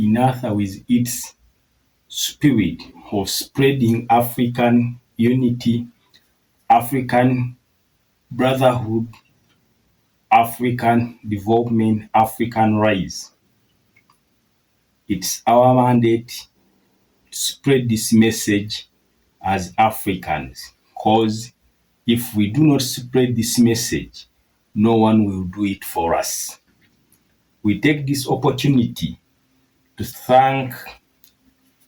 in earth with its spirit of spreading African unity, African brotherhood, African development, African rise. It's our mandate to spread this message as Africans, because if we do not spread this message, no one will do it for us. We take this opportunity to thank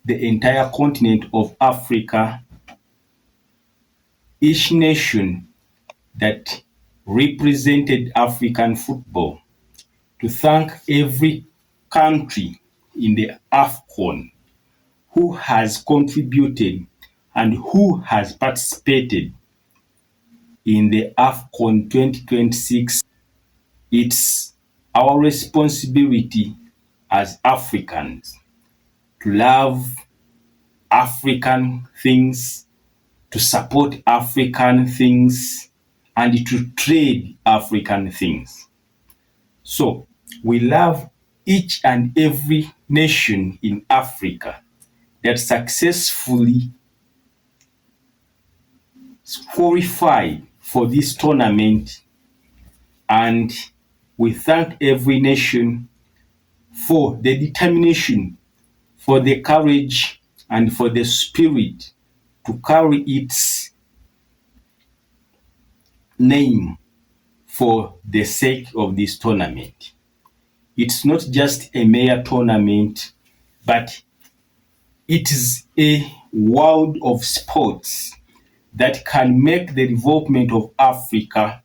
the entire continent of Africa, each nation that represented African football, to thank every country in the AFCON who has contributed and who has participated in the AFCON 2026. It's our responsibility as Africans to love African things, to support African things, and to trade African things. So we love each and every nation in Africa that successfully qualified for this tournament, and we thank every nation for the determination, for the courage, and for the spirit to carry its name for the sake of this tournament. It's not just a mere tournament, but it is a world of sports that can make the development of Africa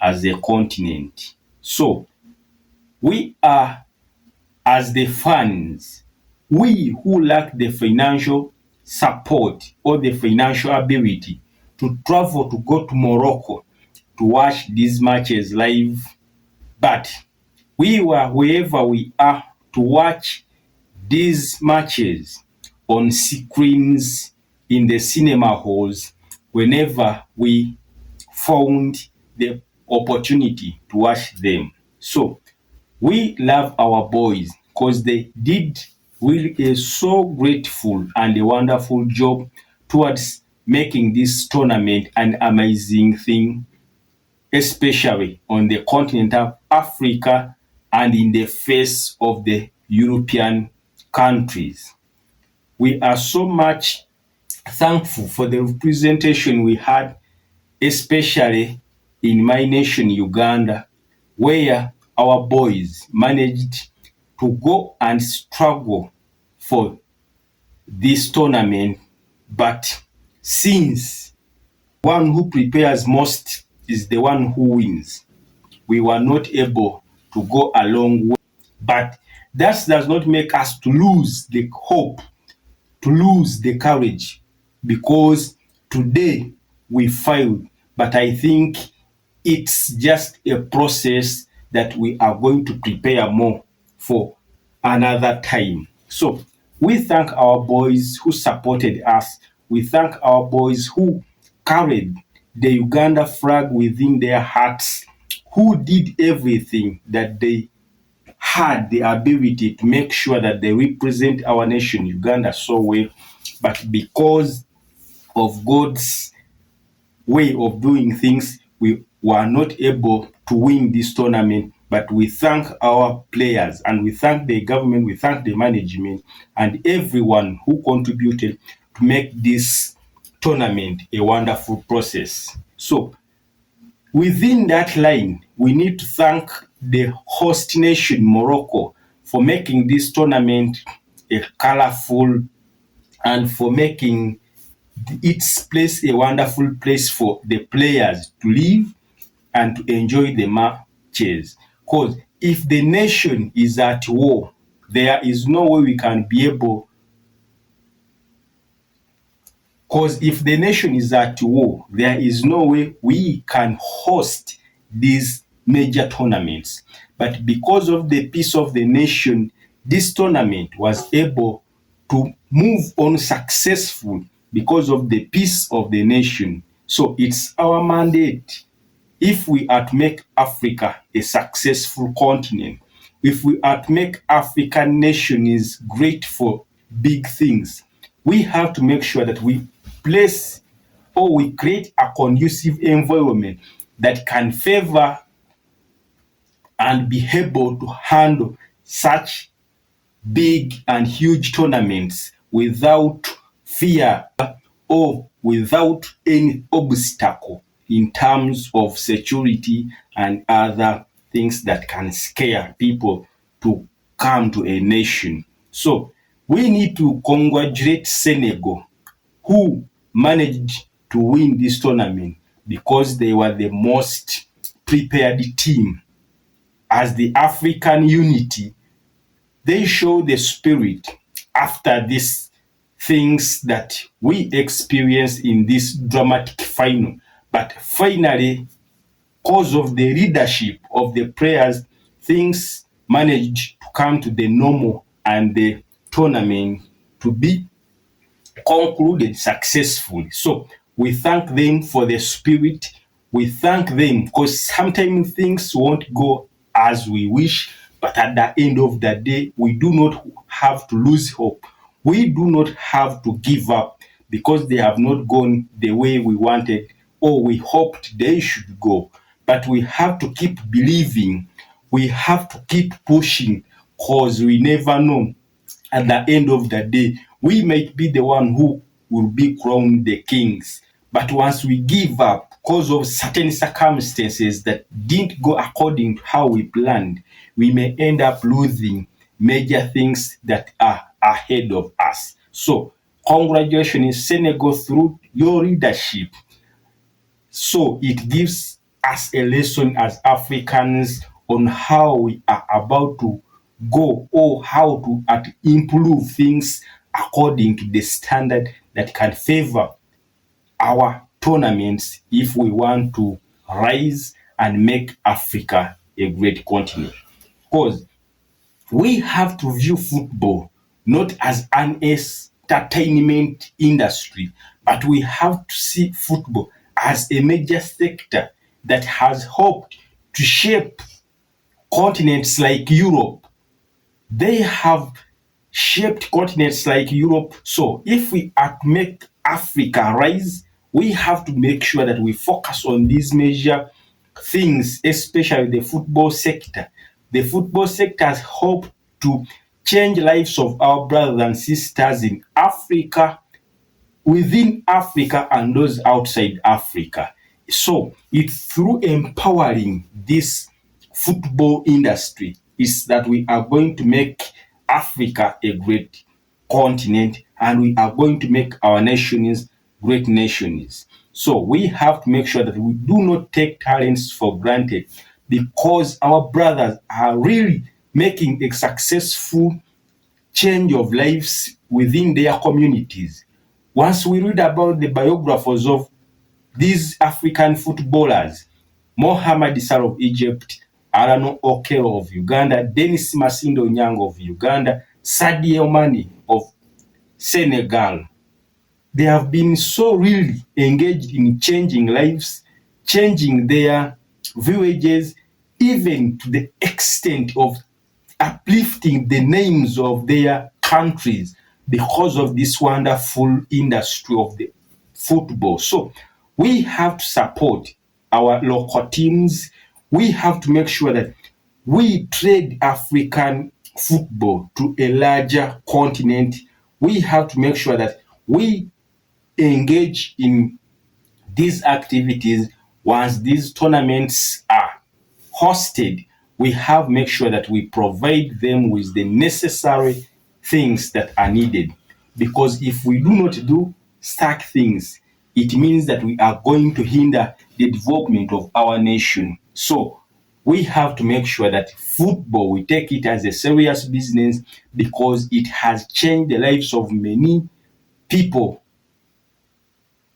as a continent. So we are, as the fans, we who lack the financial support or the financial ability to travel to go to Morocco to watch these matches live, but we were wherever we are to watch these matches on screens in the cinema halls whenever we found the opportunity to watch them. So we love our boys because they did really a so grateful and a wonderful job towards making this tournament an amazing thing, especially on the continent of Africa and in the face of the European countries. We are so much thankful for the representation we had, especially in my nation, Uganda, where our boys managed to go and struggle for this tournament. But since one who prepares most is the one who wins, we were not able to go along with. But that does not make us to lose the hope, to lose the courage, because today we failed. But I think it's just a process that we are going to prepare more for another time. So we thank our boys who supported us. We thank our boys who carried the Uganda flag within their hearts, who did everything that they had the ability to make sure that they represent our nation, Uganda, so well. But because of God's way of doing things, we were not able to win this tournament. But we thank our players, and we thank the government, we thank the management, and everyone who contributed to make this tournament a wonderful process. So within that line, we need to thank the host nation, Morocco, for making this tournament a colorful and for making its place a wonderful place for the players to live and to enjoy the matches. Because if the nation is at war, there is no way we can be able. Because if the nation is at war, there is no way we can host these major tournaments. But because of the peace of the nation, this tournament was able to move on successful because of the peace of the nation. So it's our mandate, if we are to make Africa a successful continent, if we are to make African nations great for big things, we have to make sure that we place or we create a conducive environment that can favor and be able to handle such big and huge tournaments without fear or without any obstacle in terms of security and other things that can scare people to come to a nation. So we need to congratulate Senegal, who managed to win this tournament because they were the most prepared team. As the African unity, they show the spirit after these things that we experienced in this dramatic final. But finally, because of the leadership of the players, things managed to come to the normal and the tournament to be concluded successfully. So we thank them for the spirit. We thank them because sometimes things won't go as we wish, but at the end of the day, we do not have to lose hope. We do not have to give up because they have not gone the way we wanted or we hoped they should go. But we have to keep believing. We have to keep pushing because we never know. At the end of the day, we might be the one who will be crowned the kings. But once we give up because of certain circumstances that didn't go according to how we planned, we may end up losing major things that are ahead of us. So, congratulations, Senegal, through your leadership. So, it gives us a lesson as Africans on how we are about to go or how to improve things according to the standard that can favor our tournaments if we want to rise and make Africa a great continent. Because we have to view football not as an entertainment industry, but we have to see football as a major sector that has hoped to shape continents like Europe. They have shaped continents like Europe. So if we are to make Africa rise, we have to make sure that we focus on these major things, especially the football sector. The football sector has hoped to change lives of our brothers and sisters in Africa, within Africa, and those outside Africa. So it's through empowering this football industry is that we are going to make Africa a great continent and we are going to make our nations great nations. So we have to make sure that we do not take talents for granted because our brothers are really making a successful change of lives within their communities. Once we read about the biographers of these African footballers, Mohamed Salah of Egypt, Arano Okello of Uganda, Denis Masindo Onyango of Uganda, Sadio Mane of Senegal, they have been so really engaged in changing lives, changing their villages, even to the extent of uplifting the names of their countries because of this wonderful industry of the football. So we have to support our local teams. We have to make sure that we trade African football to a larger continent. We have to make sure that we engage in these activities. Once these tournaments are hosted, we have make sure that we provide them with the necessary things that are needed. Because if we do not do such things, it means that we are going to hinder the development of our nation. So we have to make sure that football, we take it as a serious business because it has changed the lives of many people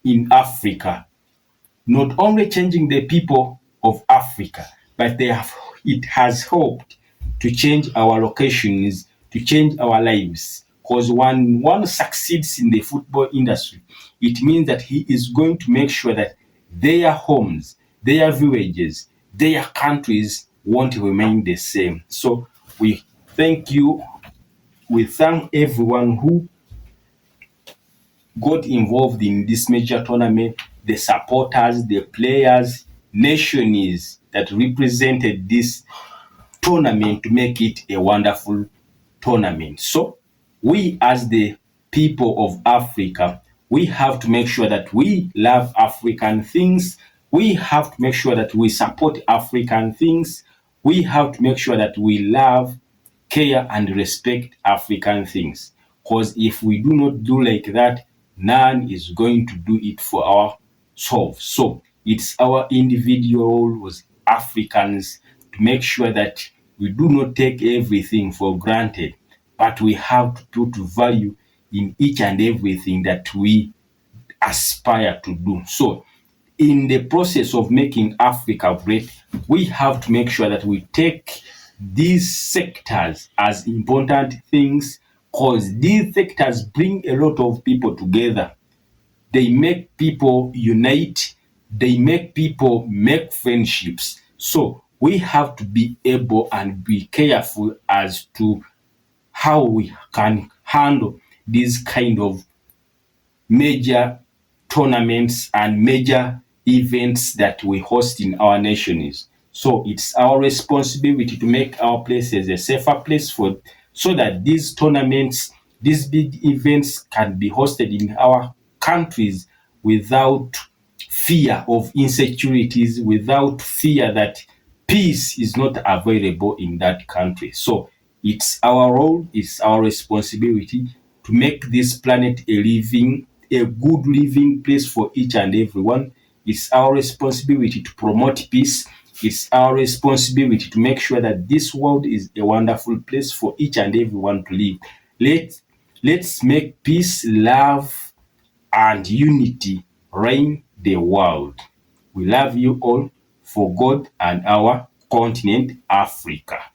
in Africa. Not only changing the people of Africa, but it has helped to change our locations, to change our lives. Because when one succeeds in the football industry, it means that he is going to make sure that their homes, their villages, their countries won't remain the same. So We thank you. We thank everyone who got involved in this major tournament, the supporters, the players, nations that represented this tournament to make it a wonderful tournament. So we as the people of Africa, we have to make sure that we love African things. We have to make sure that we support African things. We have to make sure that we love, care, and respect African things. Because if we do not do like that, none is going to do it for ourselves. So it's our individual as Africans to make sure that we do not take everything for granted, but we have to put value in each and everything that we aspire to do. So, in the process of making Africa great, we have to make sure that we take these sectors as important things because these sectors bring a lot of people together. They make people unite, they make people make friendships. So we have to be able and be careful as to how we can handle these kind of major tournaments and major events that we host in our nations. So it's our responsibility to make our places a safer place for so that these tournaments, these big events can be hosted in our countries without fear of insecurities, without fear that peace is not available in that country. So it's our role, it's our responsibility to make this planet a good living place for each and everyone. It's our responsibility to promote peace. It's our responsibility to make sure that this world is a wonderful place for each and everyone to live. Let's make peace, love, and unity reign the world. We love you all for God and our continent, Africa.